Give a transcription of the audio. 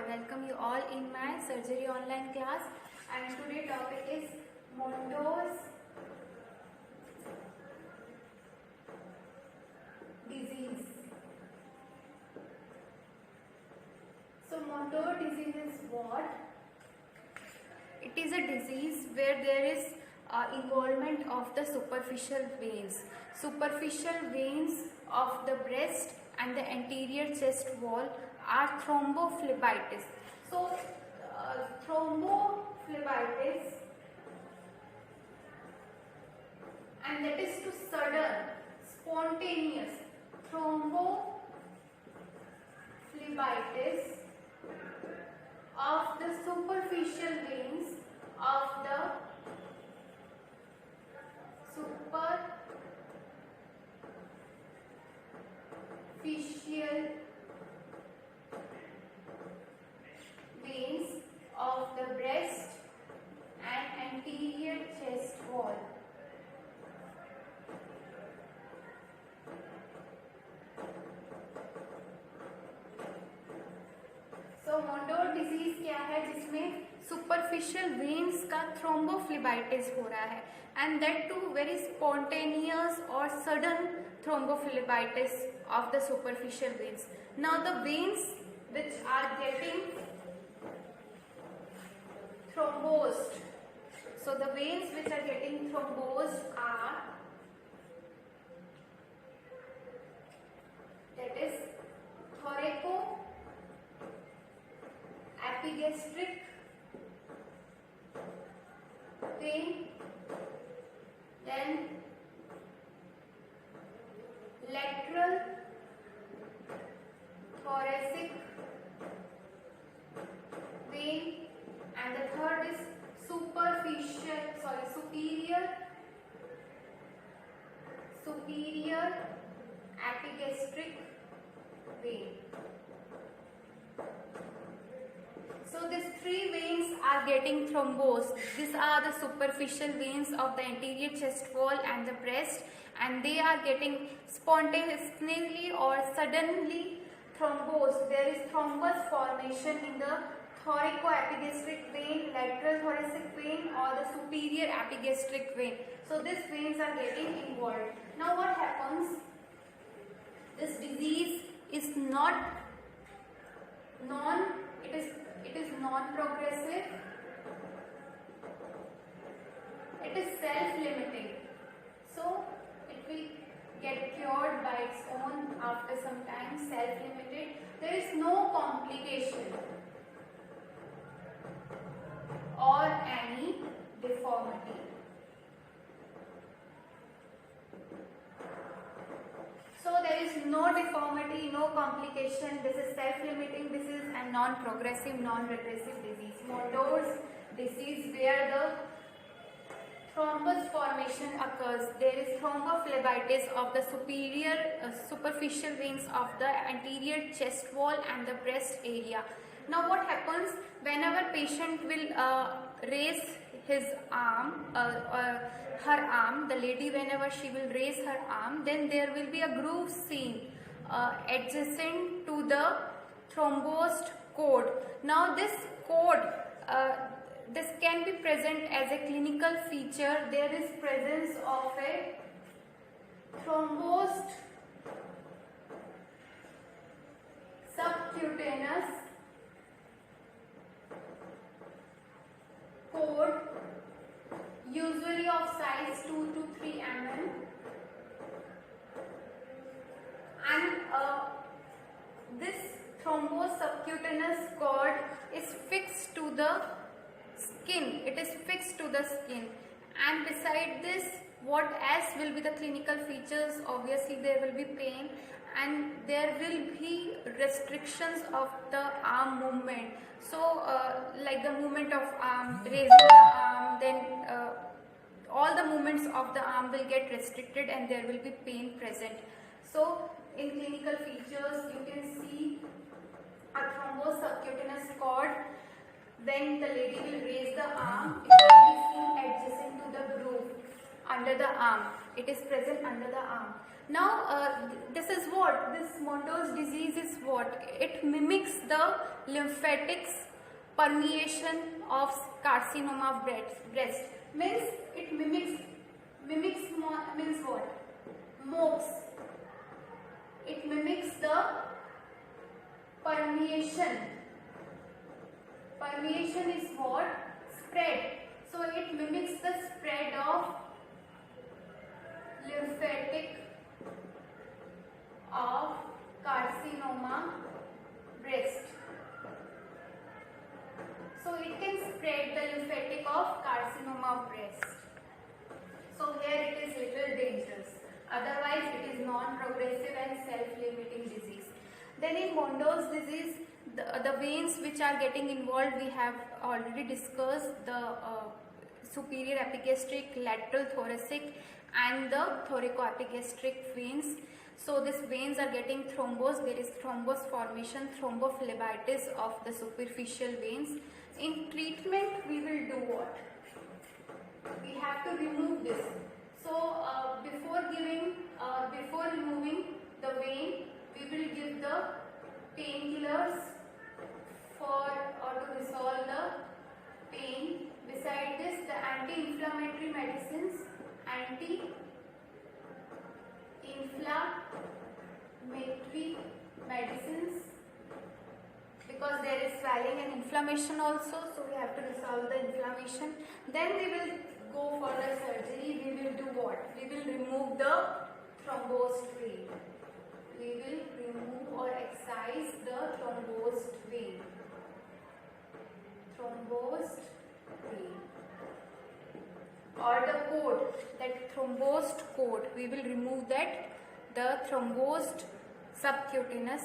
welcome you all in my surgery online class, and today topic is Mondo's disease. So Mondo disease is what? It is a disease where there is involvement of the superficial veins. Superficial veins of the breast and the anterior chest wall are thrombophlebitis. So thrombophlebitis, and that is to sudden, spontaneous thrombophlebitis of the superficial veins of the superficial veins of the breast and anterior chest wall. So Mondo disease क्या है, जिसमें superficial veins का thrombophlebitis हो रहा है, and that too very spontaneous और sudden thrombophlebitis of the superficial veins. Now the veins which are getting thrombosed, so the veins which are getting thrombosed are, that is thoracoepigastric vein, then lateral thoracic vein, and the third is superior epigastric vein. So these three veins are getting thrombosed. These are the superficial veins of the anterior chest wall and the breast, and they are getting spontaneously or suddenly thrombosed. There is thrombus formation in the thoracoepigastric vein, lateral thoracic vein, or the superior epigastric vein. So these veins are getting involved. Now what happens? This disease is it is non-progressive. It is self-limiting. So it will get cured by its own after some time. Self-limited. There is no complication or any deformity. So there is no deformity, no complication. This is self-limiting. This is a non-progressive, non-regressive disease. Mondo's disease, where the thrombus formation occurs. There is thrombophlebitis of the superficial veins of the anterior chest wall and the breast area. Now what happens whenever patient will raise his arm, her arm, the lady, whenever she will raise her arm, then there will be a groove seen adjacent to the thrombosed cord. Now this cord, this can be present as a clinical feature. There is presence of a thrombosed subcutaneous cord, usually of size 2 to 3 mm, and this thrombosed subcutaneous cord is fixed to the skin. It is fixed to the skin, and beside this, what else will be the clinical features? Obviously there will be pain, and there will be restrictions of the arm movement. So like the movement of arm, raising the arm, then all the movements of the arm will get restricted, and there will be pain present. So in clinical features, you can see a thrombosed subcutaneous cord. When the lady will raise the arm, it will be seen adjacent to the groove. under the arm. It is present under the arm. Now this is what? This Mondo's disease is what? It mimics the lymphatics permeation of carcinoma of breast. Means it mimics means what? Mopes. It mimics the permeation. Permeation is what? Spread. So it mimics the spread of lymphatic of carcinoma breast. So it can spread the lymphatic of carcinoma of breast. So here it is little dangerous. Otherwise it is non-progressive and self-limiting disease. Then in Mondo's disease, the veins which are getting involved, we have already discussed the superior epigastric, lateral thoracic and the thoracoepigastric veins. So these veins are getting thrombosed. There is thrombus formation, thrombophlebitis of the superficial veins. In treatment, we will do what? We have to remove this. So before removing the vein, we will give the painkillers to resolve the pain. Beside this, the anti-inflammatory medicines, because there is swelling and inflammation also, so we have to resolve the inflammation. Then we will go for the surgery. We will do what? We will remove the thrombosed vein. We will remove or excise the thrombosed vein. Thrombosed vein. Or the cord, that thrombosed cord, we will remove that, the thrombosed subcutaneous